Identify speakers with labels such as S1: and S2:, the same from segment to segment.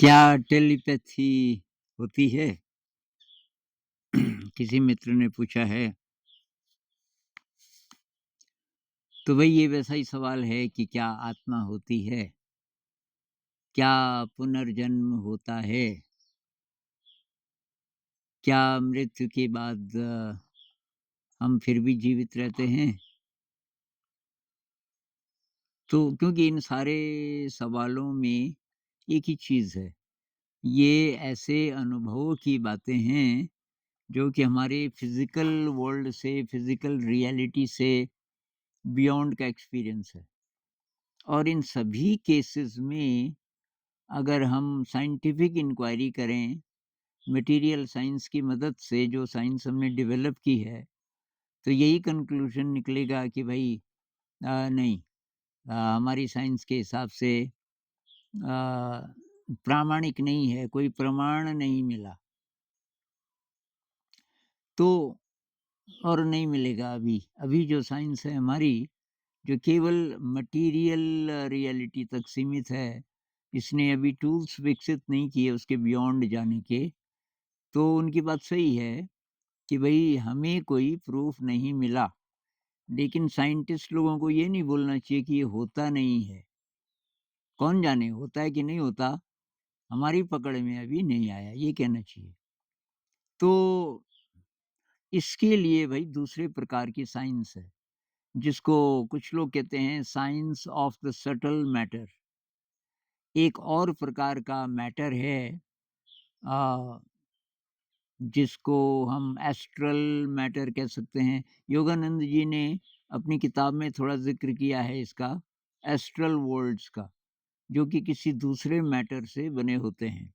S1: क्या टेलीपैथी होती है? किसी मित्र ने पूछा है। तो वही ये वैसा ही सवाल है कि क्या आत्मा होती है? क्या पुनर्जन्म होता है? क्या मृत्यु के बाद हम फिर भी जीवित रहते हैं? तो क्योंकि इन सारे सवालों में एक ही चीज़ है, ये ऐसे अनुभवों की बातें हैं जो कि हमारे फिज़िकल वर्ल्ड से, फिज़िकल रियलिटी से बियॉन्ड का एक्सपीरियंस है। और इन सभी केसेस में अगर हम साइंटिफिक इंक्वायरी करें, मटेरियल साइंस की मदद से जो साइंस हमने डेवलप की है, तो यही कंक्लूजन निकलेगा कि भाई नहीं, हमारी साइंस के हिसाब से प्रामाणिक नहीं है, कोई प्रमाण नहीं मिला। तो और नहीं मिलेगा अभी। अभी जो साइंस है हमारी, जो केवल मटेरियल रियलिटी तक सीमित है, इसने अभी टूल्स विकसित नहीं किए उसके बियॉन्ड जाने के, तो उनकी बात सही है कि भई हमें कोई प्रूफ नहीं मिला। लेकिन साइंटिस्ट लोगों को ये नहीं बोलना चाहिए कि ये होता नहीं है। कौन जाने होता है कि नहीं होता, हमारी पकड़ में अभी नहीं आया, ये कहना चाहिए। तो इसके लिए भई दूसरे प्रकार की साइंस है, जिसको कुछ लोग कहते हैं science of the subtle matter. एक और प्रकार का मैटर है अ, जिसको हम एस्ट्रल मैटर कह सकते हैं। योगानंद जी ने अपनी किताब में थोड़ा ज़िक्र किया है इसका, एस्ट्रल वर्ल्ड्स का, जो कि किसी दूसरे मैटर से बने होते हैं।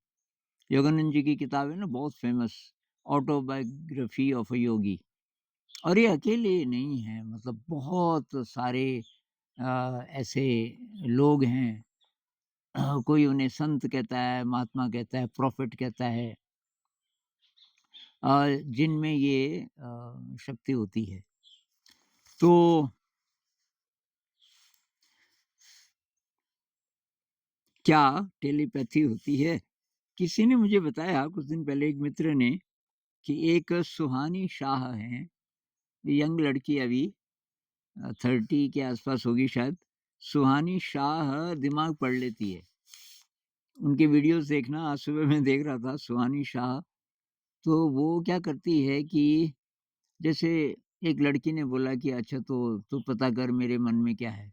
S1: योगानंद जी की किताब है ना बहुत फ़ेमस, ऑटोबायोग्राफी ऑफ अ योगी। और ये अकेले नहीं हैं, मतलब बहुत सारे ऐसे लोग हैं। कोई उन्हें संत कहता है, महात्मा कहता है, प्रोफेट कहता है, जिनमें ये शक्ति होती है। तो क्या टेलीपैथी होती है? किसी ने मुझे बताया कुछ दिन पहले, एक मित्र ने, कि एक सुहानी शाह हैं, यंग लड़की अभी 30 के आसपास होगी शायद। सुहानी शाह दिमाग पढ़ लेती है। उनके वीडियोज़ देखना, आज सुबह मैं देख रहा था सुहानी शाह। तो वो क्या करती है कि जैसे एक लड़की ने बोला कि अच्छा तो तू पता कर मेरे मन में क्या है।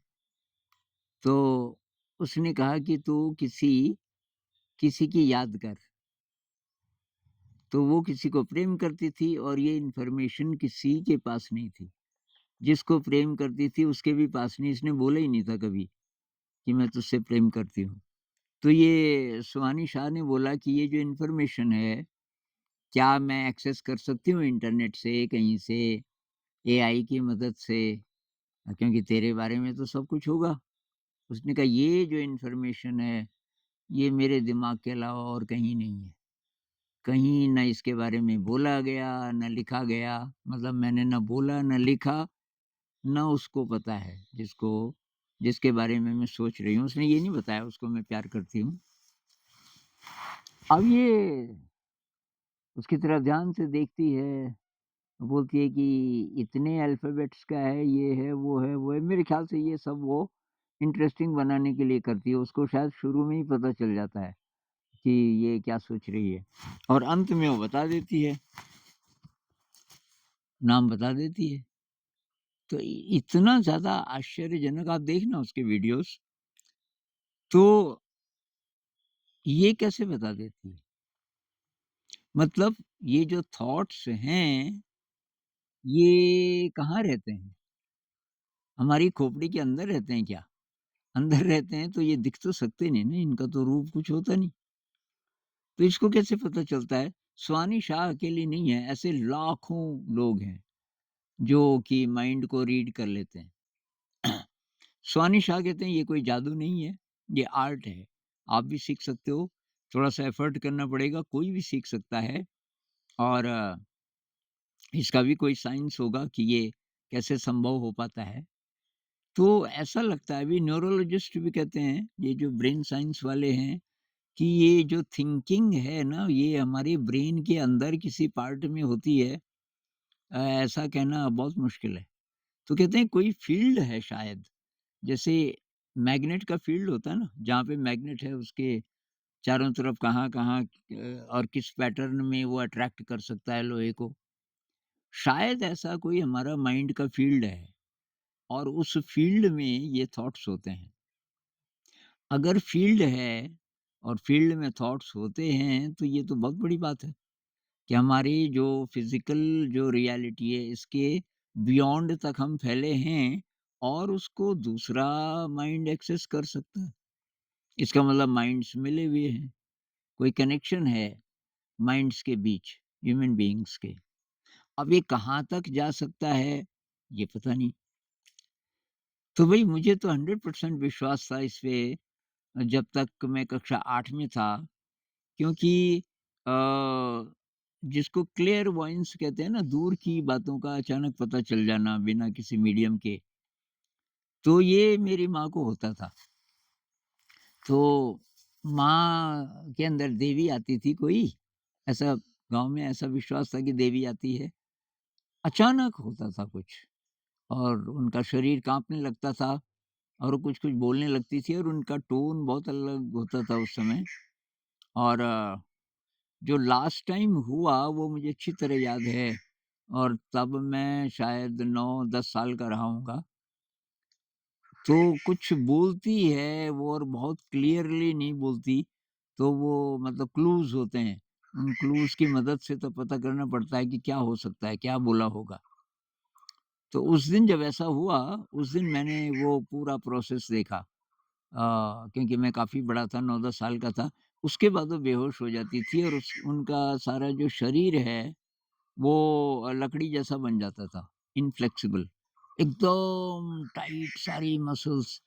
S1: तो उसने कहा कि तू किसी किसी की याद कर। तो वो किसी को प्रेम करती थी और ये इन्फॉर्मेशन किसी के पास नहीं थी। जिसको प्रेम करती थी उसके भी पास नहीं, इसने बोला ही नहीं था कभी कि मैं तुझसे प्रेम करती हूँ। तो ये सुहानी शाह ने बोला कि ये जो इन्फॉर्मेशन है, क्या मैं एक्सेस कर सकती हूँ इंटरनेट से, कहीं से, एआई की मदद से? क्योंकि तेरे बारे में तो सब कुछ होगा। उसने कहा ये जो इन्फॉर्मेशन है, ये मेरे दिमाग के अलावा और कहीं नहीं है। कहीं ना इसके बारे में बोला गया, ना लिखा गया। मतलब मैंने ना बोला, ना लिखा, ना उसको पता है जिसके बारे में मैं सोच रही हूँ। उसने ये नहीं बताया उसको मैं प्यार करती हूँ। अब ये उसकी तरफ ध्यान से देखती है, बोलती है कि इतने अल्फ़ाबेट्स का है, ये है, वो है, वो है। मेरे ख़्याल से ये सब वो इंटरेस्टिंग बनाने के लिए करती है। उसको शायद शुरू में ही पता चल जाता है कि ये क्या सोच रही है, और अंत में वो बता देती है, नाम बता देती है। तो इतना ज़्यादा आश्चर्यजनक, आप देखना उसके वीडियोज़, तो ये कैसे बता देती है? मतलब ये जो थॉट्स हैं, ये कहाँ रहते हैं? हमारी खोपड़ी के अंदर रहते हैं क्या? अंदर रहते हैं तो ये दिख तो सकते नहीं ना, इनका तो रूप कुछ होता नहीं। तो इसको कैसे पता चलता है? सुहानी शाह अकेली नहीं है, ऐसे लाखों लोग हैं जो कि माइंड को रीड कर लेते हैं। सुहानी शाह कहते हैं ये कोई जादू नहीं है, ये आर्ट है। आप भी सीख सकते हो, थोड़ा-सा एफर्ट करना पड़ेगा, कोई भी सीख सकता है। और इसका भी कोई साइंस होगा कि ये कैसे संभव हो पाता है। तो ऐसा लगता है, अभी न्यूरोलॉजिस्ट भी कहते हैं, ये जो ब्रेन साइंस वाले हैं, कि ये जो थिंकिंग है ना, ये हमारे ब्रेन के अंदर किसी पार्ट में होती है। ऐसा कहना बहुत मुश्किल है। तो कहते हैं कोई फ़ील्ड है शायद, जैसे मैग्नेट का फ़ील्ड होता है ना, जहाँ पे मैग्नेट है उसके चारों तरफ कहाँ-कहाँ और किस पैटर्न में वो अट्रैक्ट कर सकता है लोहे को। शायद ऐसा कोई हमारा माइंड का फ़ील्ड है और उस फ़ील्ड में ये थॉट्स होते हैं। अगर फ़ील्ड है और फ़ील्ड में थॉट्स होते हैं, तो ये तो बहुत बड़ी बात है कि हमारी जो फ़िज़िकल जो रियलिटी है, इसके बियॉन्ड तक हम फैले हैं और उसको दूसरा माइंड एक्सेस कर सकता है। इसका मतलब माइंड्स मिले हुए हैं, कोई कनेक्शन है माइंड्स के बीच, ह्यूमन बीइंग्स के। अब ये कहाँ तक जा सकता है, ये पता नहीं। तो भई मुझे तो 100% विश्वास था इस पे जब तक मैं कक्षा 8 में था, क्योंकि अ, जिसको क्लेयरवॉयंस कहते हैं ना, दूर की बातों का अचानक पता चल जाना बिना किसी मीडियम के, तो ये मेरी माँ को होता था। तो माँ के अंदर देवी आती थी कोई, ऐसा गाँव में ऐसा विश्वास था कि देवी आती है। अचानक होता था कुछ और उनका शरीर काँपने लगता था और वो कुछ-कुछ बोलने लगती थी और उनका टोन बहुत अलग होता था उस समय। और जो लास्ट टाइम हुआ वो मुझे अच्छी तरह याद है और तब मैं शायद 9-10 साल का रहा होऊँगा। तो कुछ बोलती है वो और बहुत क्लियरली नहीं बोलती, तो वो मतलब क्लूज़ होते हैं। उन क्लूज़ की मदद से तो पता करना पड़ता है कि क्या हो सकता है, क्या बोला होगा। तो उस दिन जब ऐसा हुआ, उस दिन मैंने वो पूरा प्रोसेस देखा। क्योंकि मैं काफ़ी बड़ा था, 9-10 साल का था। उसके बाद वो बेहोश हो जाती थी और उस उनका सारा जो शरीर है, वो लकड़ी जैसा बन जाता था, इनफ्लेक्सिबल, एकदम टाइट सारी मसल्स।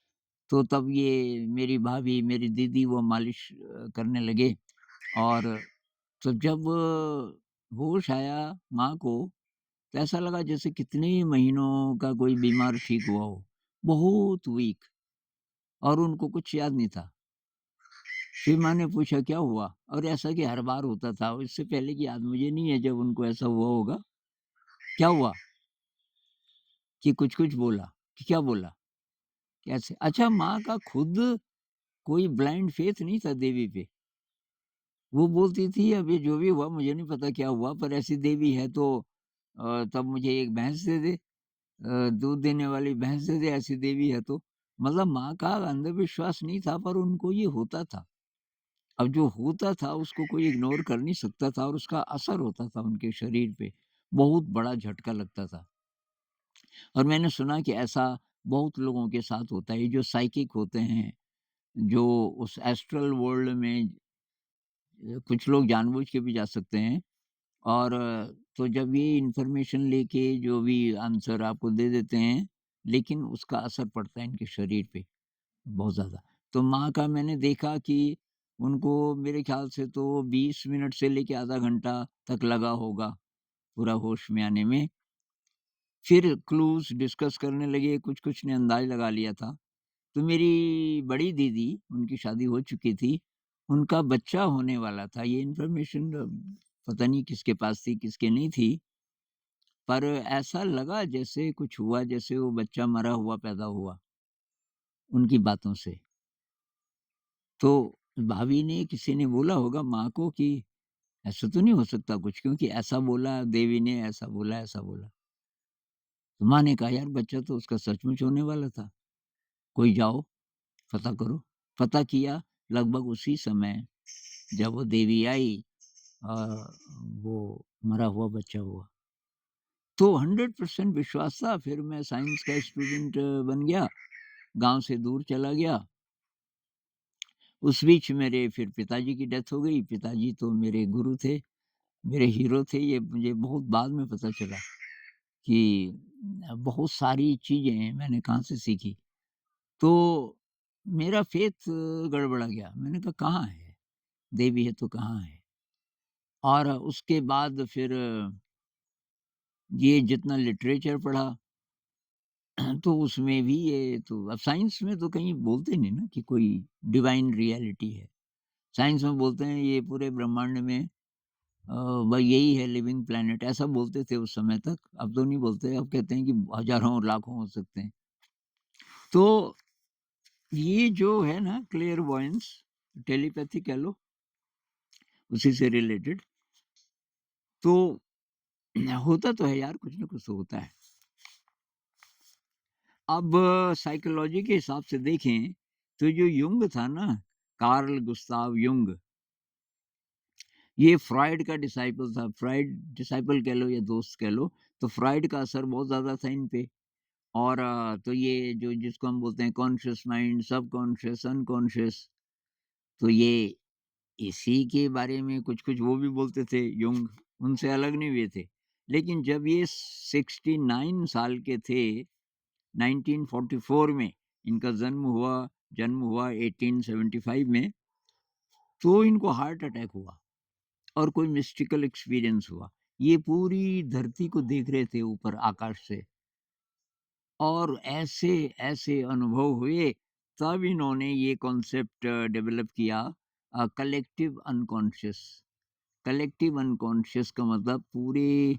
S1: तो तब ये मेरी भाभी, मेरी दीदी वो मालिश करने लगे और तो जब होश आया माँ को, तो ऐसा लगा जैसे कितने ही महीनों का कोई बीमार ठीक हुआ हो, बहुत वीक और उनको कुछ याद नहीं था। फिर मैंने पूछा क्या हुआ? और ऐसा कि हर बार होता था, और इससे पहले की याद मुझे नहीं है जब उनको ऐसा हुआ होगा। क्या हुआ? कि कुछ-कुछ बोला, कि क्या बोला? कैसे? अच्छा, माँ का खुद कोई ब्लाइंड फेथ नहीं था देवी पे। वो बोलती थी अब ये जो भी हुआ मुझे नहीं पता क्या हुआ, पर ऐसी देवी है तो तब मुझे एक भैंस दे दे, दूध देने वाली भैंस दे दे ऐसी देवी है तो। मतलब माँ का अंधविश्वास नहीं था पर उनको ये होता था। अब जो होता था उसको कोई इग्नोर कर नहीं सकता था और उसका असर होता था उनके शरीर पे, बहुत बड़ा झटका लगता था। और मैंने सुना कि ऐसा बहुत लोगों के साथ होता है, ये जो साइकिक होते हैं, जो उस एस्ट्रल वर्ल्ड में कुछ लोग जानबूझ के भी जा सकते हैं और तो जब ये इन्फॉर्मेशन लेके जो भी आंसर आपको दे देते हैं, लेकिन उसका असर पड़ता है इनके शरीर पे बहुत ज़्यादा। तो माँ का मैंने देखा कि उनको मेरे ख़्याल से तो 20 मिनट से लेके आधा घंटा तक लगा होगा पूरा होश में आने में। फिर क्लूज़ डिस्कस करने लगे, कुछ-कुछ ने अंदाज़ लगा लिया था। तो मेरी बड़ी दीदी, उनकी शादी हो चुकी थी, उनका बच्चा होने वाला था। ये इन्फॉर्मेशन पता नहीं किसके पास थी, किसके नहीं थी, पर ऐसा लगा जैसे कुछ हुआ, जैसे वो बच्चा मरा हुआ पैदा हुआ, उनकी बातों से। तो भाभी ने, किसी ने बोला होगा माँ को कि ऐसा तो नहीं हो सकता कुछ, क्योंकि ऐसा बोला देवी ने, ऐसा बोला, ऐसा बोला। तो माँ ने कहा, "यार बच्चा तो उसका सचमुच होने वाला था। कोई जाओ, पता करो।" पता किया, लगभग उसी समय जब वो देवी आई अ, वो मरा हुआ बच्चा हुआ। तो 100% विश्वास था, फिर मैं साइंस का स्टूडेंट बन गया, गाँव से दूर चला गया। उस बीच मेरे फिर पिताजी की डेथ हो गई, पिताजी तो मेरे गुरु थे, मेरे हीरो थे, ये मुझे बहुत बाद में पता चला कि बहुत सारी चीज़ें मैंने कहाँ से सीखी। तो मेरा फ़ेथ गड़बड़ा गया, मैंने कहा कहाँ है? देवी है तो कहाँ है? और उसके बाद फिर ये जितना लिटरेचर पढ़ा तो उसमें भी ये तो अब साइंस में तो कहीं बोलते नहीं ना कि कोई डिवाइन रियलिटी है। साइंस में बोलते हैं ये पूरे ब्रह्मांड में भाई यही है लिविंग प्लैनेट, ऐसा बोलते थे उस समय तक। अब तो नहीं बोलते, अब कहते हैं कि हज़ारों और लाखों हो सकते हैं। तो ये जो है ना क्लेयरवॉयंस, टेलीपैथी कह लो, उसी से रिलेटेड, तो होता तो है यार, कुछ ना कुछ तो होता है। अब साइकोलॉजी के हिसाब से देखें तो जो युंग था ना, कार्ल गुस्ताव युंग, ये फ्रॉइड का डिसाइपल था। फ्रॉइड डिसाइपल कह लो या दोस्त कह लो, तो फ्रॉइड का असर बहुत ज़्यादा था इन पे। और तो ये जो जिसको हम बोलते हैं कॉन्शियस माइंड, सबकॉन्शियस, अनकॉन्शियस, तो ये इसी के बारे में कुछ-कुछ वो भी बोलते थे युंग, उनसे अलग नहीं हुए थे। लेकिन जब ये 69 साल के थे, 1944 में इनका जन्म हुआ 1875 में, तो इनको हार्ट अटैक हुआ और कोई मिस्टिकल एक्सपीरियंस हुआ। ये पूरी धरती को देख रहे थे ऊपर आकाश से, और ऐसे-ऐसे अनुभव हुए, तब इन्होंने ये कॉन्सेप्ट डेवलप किया, कलेक्टिव अनकॉन्शियस। कलेक्टिव अनकॉन्शियस का मतलब पूरे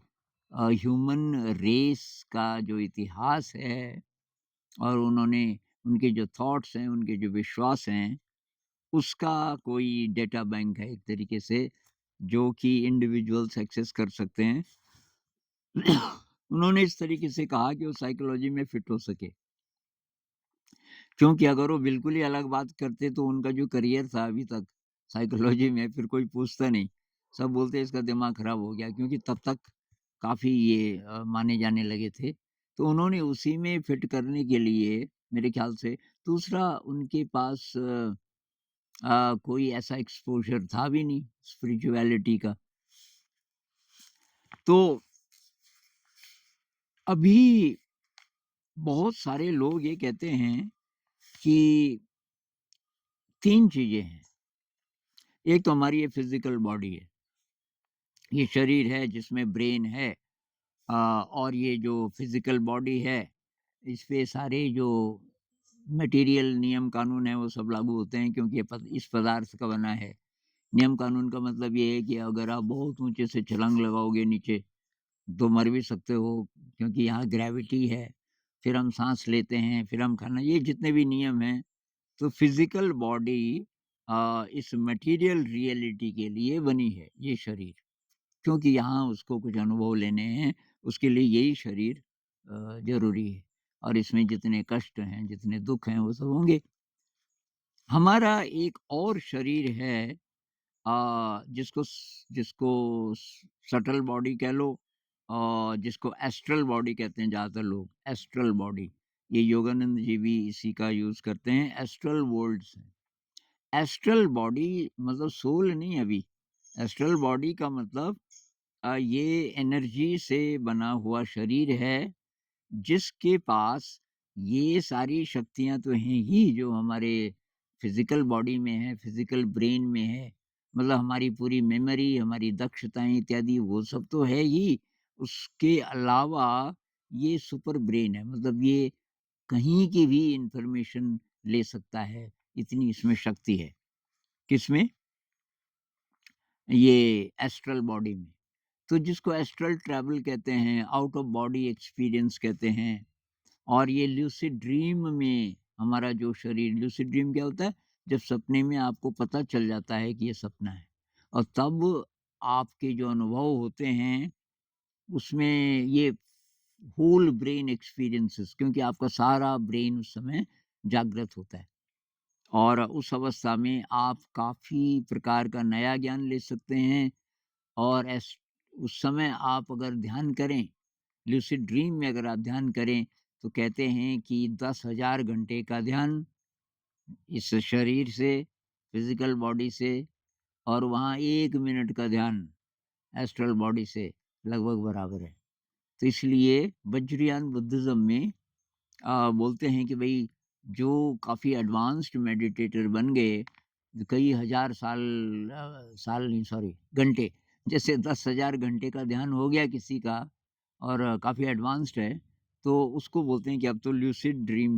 S1: ह्यूमन रेस का जो इतिहास है, और उन्होंने उनके जो थॉट्स हैं, उनके जो विश्वास हैं, उसका कोई डेटा बैंक है एक तरीके से, जो कि इंडिविजुअल्स एक्सेस कर सकते हैं। उन्होंने इस तरीके से कहा कि वो साइकोलॉजी में फिट हो सके। क्योंकि अगर वो बिल्कुल ही अलग बात करते तो उनका जो करियर था अभी तक साइकोलॉजी में, फिर कोई पूछता नहीं। सब बोलते इसका दिमाग खराब हो गया, क्योंकि तब तक काफ़ी ये माने जाने लगे थे। तो उन्होंने उसी में फिट करने के लिए मेरे ख़्याल से, दूसरा उनके पास कोई ऐसा एक्सपोज़र था भी नहीं स्पिरिचुअलिटी का। तो अभी बहुत सारे लोग ये कहते हैं कि 3 चीज़ें हैं। एक तो हमारी ये फ़िज़िकल बॉडी है। ये शरीर है जिसमें ब्रेन है, और ये जो फ़िज़िकल बॉडी है, इस पे सारे जो मटेरियल नियम कानून हैं वो सब लागू होते हैं, क्योंकि ये इस पदार्थ का बना है। नियम कानून का मतलब ये है कि अगर आप बहुत ऊँचे से छलांग लगाओगे नीचे, तो मर भी सकते हो, क्योंकि यहाँ ग्रेविटी है। फिर हम साँस लेते हैं, फिर हम खाना, ये जितने भी नियम हैं, तो फ़िज़िकल बॉडी इस मटेरियल रियलिटी के लिए बनी है, ये शरीर। क्योंकि यहाँ उसको कुछ अनुभव लेने हैं, उसके लिए यही शरीर ज़रूरी है, और इसमें जितने कष्ट हैं, जितने दुःख हैं, वो सब होंगे। हमारा एक और शरीर है, जिसको सटल बॉडी कह लो, और जिसको एस्ट्रल बॉडी कहते हैं ज़्यादातर लोग, एस्ट्रल बॉडी। ये योगानंद जी भी इसी का यूज़ करते हैं, एस्ट्रल वर्ल्ड्स हैं। एस्ट्रल बॉडी मतलब सोल नहीं अभी, एस्ट्रल बॉडी का मतलब ये एनर्जी से बना हुआ शरीर है, जिसके पास ये सारी शक्तियाँ तो हैं ही, जो हमारे फिज़िकल बॉडी में है, फिज़िकल ब्रेन में है। मतलब हमारी पूरी मेमोरी, हमारी दक्षताएँ इत्यादि वो सब तो है ही। उसके अलावा ये सुपर ब्रेन है, मतलब ये कहीं की भी इन्फॉर्मेशन ले सकता है, इतनी इसमें शक्ति है। किसमें? ये एस्ट्रल बॉडी में। तो जिसको एस्ट्रल ट्रैवल कहते हैं, आउट ऑफ बॉडी एक्सपीरियंस कहते हैं। और ये ल्यूसिड ड्रीम में हमारा जो शरीर, ल्यूसिड ड्रीम क्या होता है? जब सपने में आपको पता चल जाता है कि ये सपना है, और तब आपके जो अनुभव होते हैं, उसमें ये होल ब्रेन एक्सपीरियंसेस, क्योंकि आपका सारा ब्रेन उस समय जागृत होता है, और उस अवस्था में आप काफ़ी प्रकार का नया ज्ञान ले सकते हैं। और उस समय आप अगर ध्यान करें, लूसिड ड्रीम में अगर आप ध्यान करें, तो कहते हैं कि 10,000 घंटे का ध्यान इस शरीर से, फिजिकल बॉडी से, और वहाँ 1 मिनट का ध्यान एस्ट्रल बॉडी से लगभग बराबर है। तो इसलिए वज्रयान बुद्धिज्म में बोलते हैं कि भई जो काफ़ी एडवांस्ड मेडिटेटर बन गए, कई हज़ार साल नहीं, सॉरी, घंटे, जैसे 10,000 घंटे का ध्यान हो गया किसी का, और काफ़ी एडवांस्ड है, तो उसको बोलते हैं कि अब तो ल्यूसिड ड्रीम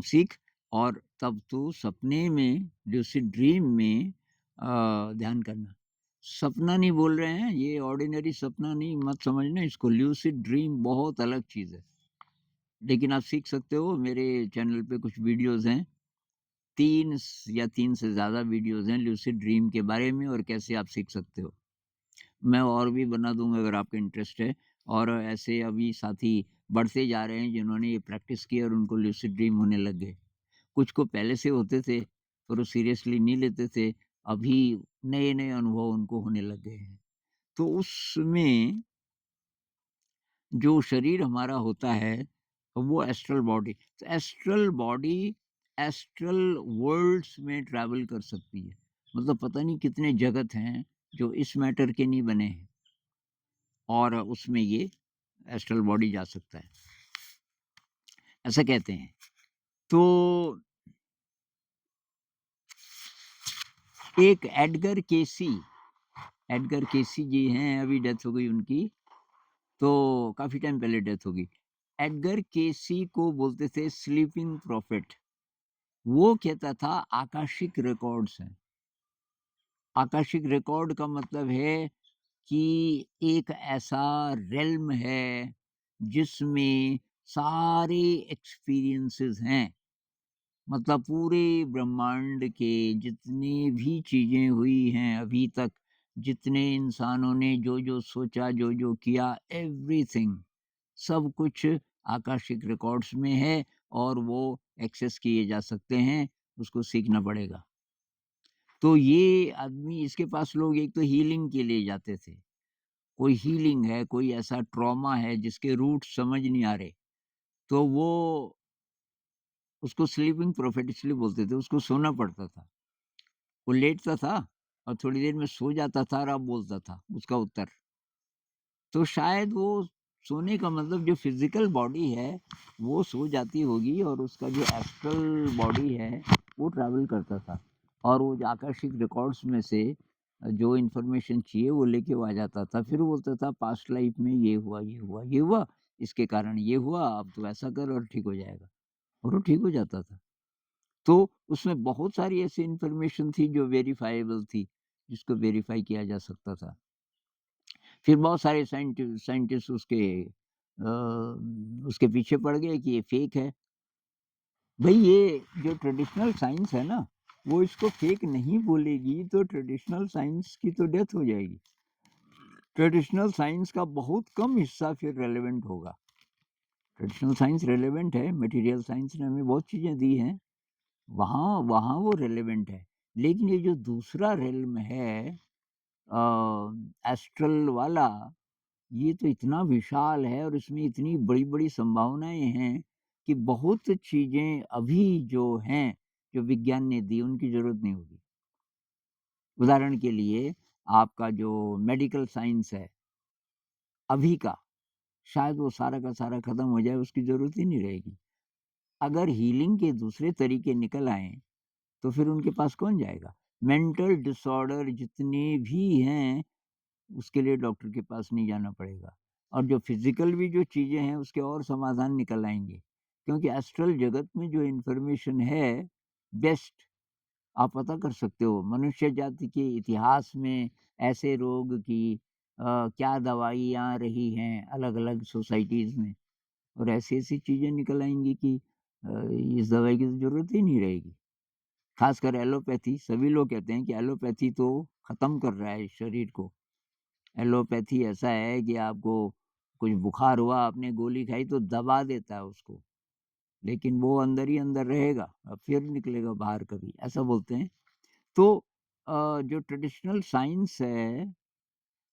S1: सीख, और तब तो सपने में, लूसिड ड्रीम में ध्यान करना। सपना नहीं बोल रहे हैं, ये ऑर्डिनरी सपना नहीं मत समझना इसको, लूसिड ड्रीम बहुत अलग चीज़ है। लेकिन आप सीख सकते हो, मेरे चैनल पे कुछ वीडियोज़ हैं, 3 से ज़्यादा वीडियोज़ हैं लूसिड ड्रीम के बारे में और कैसे आप सीख सकते हो। मैं और भी बना दूँगा अगर आपको इंटरेस्ट है। और ऐसे अभी साथी बढ़ते जा रहे हैं जिन्होंने ये प्रैक्टिस की और उनको लूसिड ड्रीम होने लग गए। कुछ को पहले से होते थे, पर वो सीरियसली नहीं लेते थे। अभी नए-नए अनुभव उनको होने लग गए हैं। तो उसमें जो शरीर हमारा होता है, वो एस्ट्रल बॉडी, तो एस्ट्रल बॉडी एस्ट्रल वर्ल्ड्स में ट्रैवल कर सकती है। मतलब पता नहीं कितने जगत हैं जो इस मैटर के नहीं बने हैं और उसमें ये एस्ट्रल बॉडी जा सकता है, ऐसा कहते हैं। तो एक एडगर केसी जी हैं, अभी डेथ हो गई उनकी, तो काफ़ी टाइम पहले डेथ हो गई। एडगर केसी को बोलते थे स्लीपिंग प्रोफेट। वो कहता था आकाशिक रिकॉर्ड्स हैं। आकाशिक रिकॉर्ड का मतलब है कि एक ऐसा रेल्म है जिसमें सारे एक्सपीरियंसेस हैं। मतलब पूरे ब्रह्मांड के जितनी भी चीज़ें हुई हैं अभी तक, जितने इंसानों ने जो-जो सोचा, जो-जो किया, एवरीथिंग, सब कुछ आकाशिक रिकॉर्ड्स में है और वो एक्सेस किए जा सकते हैं, उसको सीखना पड़ेगा। तो ये आदमी, इसके पास लोग एक तो हीलिंग के लिए जाते थे। कोई हीलिंग है, कोई ऐसा ट्रॉमा है जिसके रूट समझ नहीं आ रहे, तो वो उसको स्लीपिंग प्रोफेट इसलिए बोलते थे, उसको सोना पड़ता था। वो लेटता था और थोड़ी देर में सो जाता था और अब बोलता था उसका उत्तर। तो शायद वो सोने का मतलब जो फिज़िकल बॉडी है, वो सो जाती होगी और उसका जो एस्ट्रल बॉडी है, वो ट्रैवल करता था। और वो जो आकर्षिक रिकॉर्ड्स में से जो इन्फॉर्मेशन चाहिए वो लेके वो आ जाता था। फिर वो बोलता था पास्ट लाइफ में ये हुआ, ये हुआ, ये हुआ, इसके कारण ये हुआ, अब तो ऐसा कर और ठीक हो जाएगा। और वो ठीक हो जाता था। तो उसमें बहुत सारी ऐसी इन्फॉर्मेशन थी जो वेरिफाएबल थी, जिसको वेरीफ़ाई किया जा सकता था। फिर बहुत सारे साइंटिस्ट उसके पीछे पड़ गए कि ये फ़ेक है। भई ये जो ट्रेडिशनल साइंस है ना, वो इसको फ़ेक नहीं बोलेगी तो ट्रेडिशनल साइंस की तो डेथ हो जाएगी। ट्रेडिशनल साइंस का बहुत कम हिस्सा फिर रेलेवेंट होगा। ट्रेडिशनल साइंस रेलेवेंट है, मटेरियल साइंस ने हमें बहुत चीज़ें दी हैं, वहाँ वहाँ वो रेलेवेंट है। लेकिन ये जो दूसरा रिल्म है एस्ट्रल वाला, ये तो इतना विशाल है और इसमें इतनी बड़ी-बड़ी संभावनाएँ हैं कि बहुत चीज़ें अभी जो हैं, जो विज्ञान ने दी, उनकी ज़रूरत नहीं होगी। उदाहरण के लिए आपका जो मेडिकल साइंस है, अभी का, शायद वो सारा का सारा खत्म हो जाए, उसकी ज़रूरत ही नहीं रहेगी। अगर हीलिंग के दूसरे तरीके निकल आएँ, तो फिर उनके पास कौन जाएगा? मेंटल डिसऑर्डर जितने भी हैं, उसके लिए डॉक्टर के पास नहीं जाना पड़ेगा। और जो फिज़िकल भी जो चीज़ें हैं उसके और समाधान निकल आएँगे। क्योंकि एस्ट्रल जगत में जो इन्फॉर्मेशन है बेस्ट, आप पता कर सकते हो मनुष्य जाति के इतिहास में ऐसे रोग की क्या दवाइयाँ रही हैं अलग-अलग सोसाइटीज़ में, और ऐसी-ऐसी चीज़ें निकल आएँगी कि इस दवाई की तो ज़रूरत ही नहीं रहेगी। ख़ासकर एलोपैथी, सभी लोग कहते हैं कि एलोपैथी तो ख़त्म कर रहा है शरीर को। एलोपैथी ऐसा है कि आपको कुछ बुखार हुआ, आपने गोली खाई तो दबा देता है उसको, लेकिन वो अंदर ही अंदर रहेगा, फिर निकलेगा बाहर कभी, ऐसा बोलते हैं। तो जो ट्रेडिशनल साइंस है,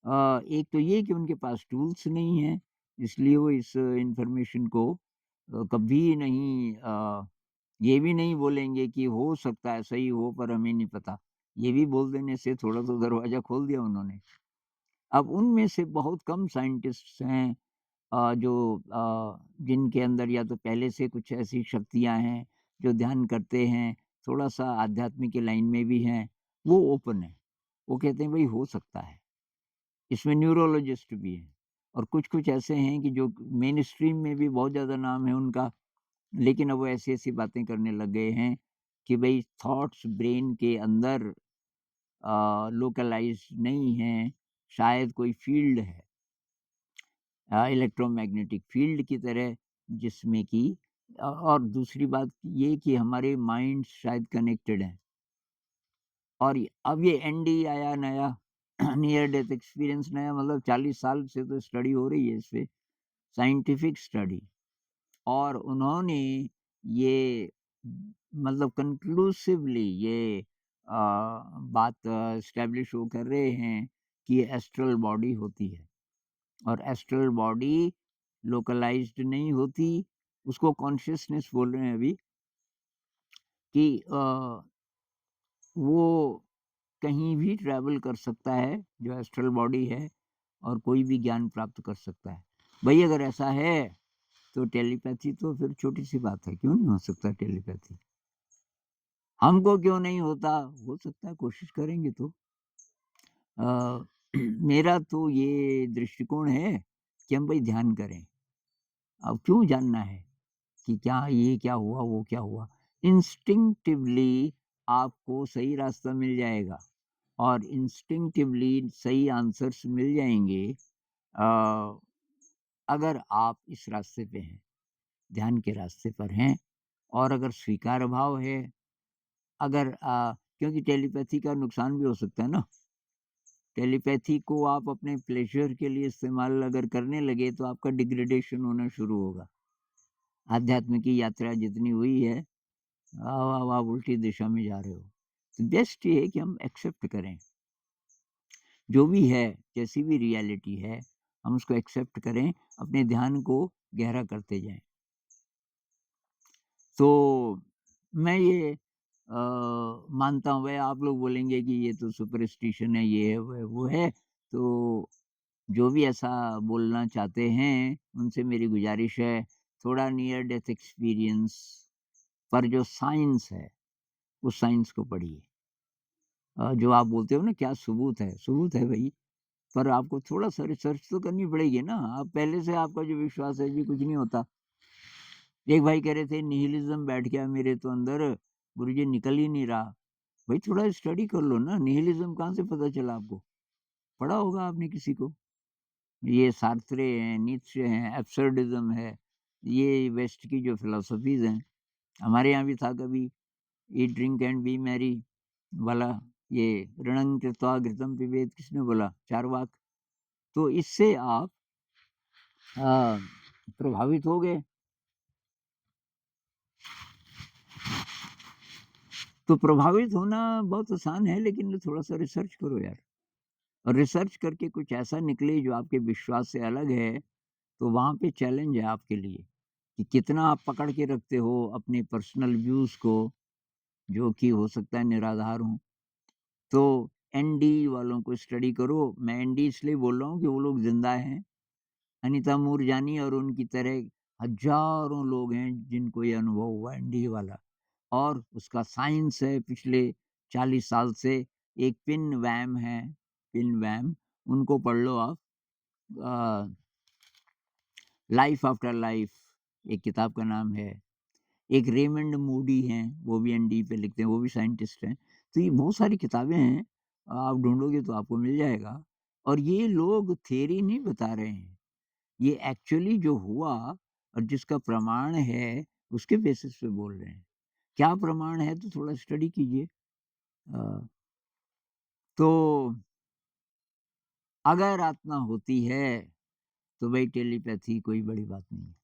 S1: एक तो ये कि उनके पास टूल्स नहीं हैं, इसलिए वो इस इन्फॉर्मेशन को कभी नहीं ये भी नहीं बोलेंगे कि हो सकता है सही हो पर हमें नहीं पता। ये भी बोल देने से थोड़ा तो दरवाज़ा खोल दिया उन्होंने। अब उनमें से बहुत कम साइंटिस्ट्स हैं जिनके अंदर या तो पहले से कुछ ऐसी शक्तियाँ हैं, जो ध्यान करते हैं, थोड़ा-सा आध्यात्मिक की लाइन में भी हैं, वो ओपन हैं। वो कहते हैं भई हो सकता है। इसमें न्यूरोलॉजिस्ट भी हैं और कुछ-कुछ ऐसे हैं कि जो मेनस्ट्रीम में भी बहुत ज़्यादा नाम है उनका, लेकिन अब वो ऐसी-ऐसी बातें करने लग गए हैं कि भई थॉट्स ब्रेन के अंदर लोकलाइज़्ड नहीं हैं, शायद कोई फ़ील्ड है इलेक्ट्रोमैग्नेटिक फ़ील्ड की तरह जिसमें कि और दूसरी बात ये कि हमारे माइंड्स शायद कनेक्टेड हैं। और अब ये एनडी आया नया नियर डेथ एक्सपीरियंस नया मतलब 40 साल से तो स्टडी हो रही है इस पे, साइंटिफिक स्टडी। और उन्होंने ये मतलब कंक्लूसिवली ये बात एस्टैब्लिश वो कर रहे हैं कि एस्ट्रल बॉडी होती है और एस्ट्रल बॉडी लोकलाइज्ड नहीं होती, उसको कॉन्शियसनेस बोल रहे हैं अभी कि वो कहीं भी ट्रैवल कर सकता है जो एस्ट्रल बॉडी है और कोई भी ज्ञान प्राप्त कर सकता है। भई अगर ऐसा है तो टेलीपैथी तो फिर छोटी-सी बात है, क्यों नहीं हो सकता टेलीपैथी? हमको क्यों नहीं होता? हो सकता है कोशिश करेंगे तो। अ, मेरा तो ये दृष्टिकोण है कि हम भई ध्यान करें। अब क्यों जानना है कि क्या ये क्या हुआ, वो क्या हुआ? इंस्टिंक्टिवली आपको सही रास्ता मिल जाएगा और इंस्टिंक्टिवली सही आंसर्स मिल जाएँगे अ, अगर आप इस रास्ते पे हैं, ध्यान के रास्ते पर हैं और अगर स्वीकार भाव है, अगर क्योंकि टेलीपैथी का नुकसान भी हो सकता है ना। टेलीपैथी को आप अपने प्लेज़र के लिए इस्तेमाल अगर करने लगे तो आपका डिग्रेडेशन होना शुरू होगा। आध्यात्म की यात्रा जितनी हुई है, अब आप उल्टी दिशा में जा रहे हो। तो बेस्ट ये है कि हम एक्सेप्ट करें, जो भी है, जैसी भी रियलिटी है, हम उसको एक्सेप्ट करें, अपने ध्यान को गहरा करते जाएँ। तो मैं ये मानता हूँ, भाई आप लोग बोलेंगे कि ये तो सुपरस्टिशन है, ये है, वो है, तो जो भी ऐसा बोलना चाहते हैं, उनसे मेरी गुज़ारिश है, थोड़ा नियर डेथ एक्सपीरियंस पर जो साइंस है, उस साइंस को पढ़िए। जो आप बोलते हो ना क्या सबूत है भई, पर आपको थोड़ा-सा रिसर्च तो करनी पड़ेगी ना, आप पहले से आपका जो विश्वास है जी कुछ नहीं होता। एक भाई कह रहे थे निहिलिज़्म बैठ गया मेरे तो अंदर, गुरुजी निकल ही नहीं रहा। भाई थोड़ा स्टडी कर लो ना, निहिलिज़्म कहाँ से पता चला आपको? पढ़ा होगा आपने किसी को। ये सार्त्रे हैं, नीत्शे हैं, एब्सर्डिज़्म है, ये वेस्ट की जो फिलॉसफीज़ हैं। हमारे यहाँ भी था कभी ईट, ड्रिंक एंड बी मैरी वाला, ये ऋणं कृत्वा घृतं पिबेत किसने बोला? चार्वाक। तो इससे आप अ, प्रभावित हो गए। तो प्रभावित होना बहुत आसान है लेकिन थोड़ा-सा रिसर्च करो यार। और रिसर्च करके कुछ ऐसा निकले जो आपके विश्वास से अलग है, तो वहाँ पे चैलेंज है आपके लिए कि कितना आप पकड़ के रखते हो अपने पर्सनल व्यूज़ को, जो कि हो सकता है निराधार हों। तो एनडी वालों को स्टडी करो, मैं एनडी इसलिए बोल रहा हूँ कि वो लोग ज़िंदा हैं। अनीता मूरजानी और उनकी तरह हज़ारों लोग हैं जिनको ये अनुभव हुआ एनडी वाला। और उसका साइंस है पिछले 40 साल से। एक पिन वैम है, पिन वैम, उनको पढ़ लो आप। अ, लाइफ आफ्टर लाइफ एक किताब का नाम है। एक रेमंड मूडी हैं, वो भी एनडी पे लिखते हैं, वो भी साइंटिस्ट हैं। तो ये बहुत सारी किताबें हैं, आप ढूँढोगे तो आपको मिल जाएगा। और ये लोग थ्योरी नहीं बता रहे हैं, ये एक्चुअली जो हुआ और जिसका प्रमाण है, उसके बेसिस पे बोल रहे हैं। क्या प्रमाण है तो थोड़ा स्टडी कीजिए। अ, तो अगर आत्मा होती है, तो भई टेलीपैथी कोई बड़ी बात नहीं है।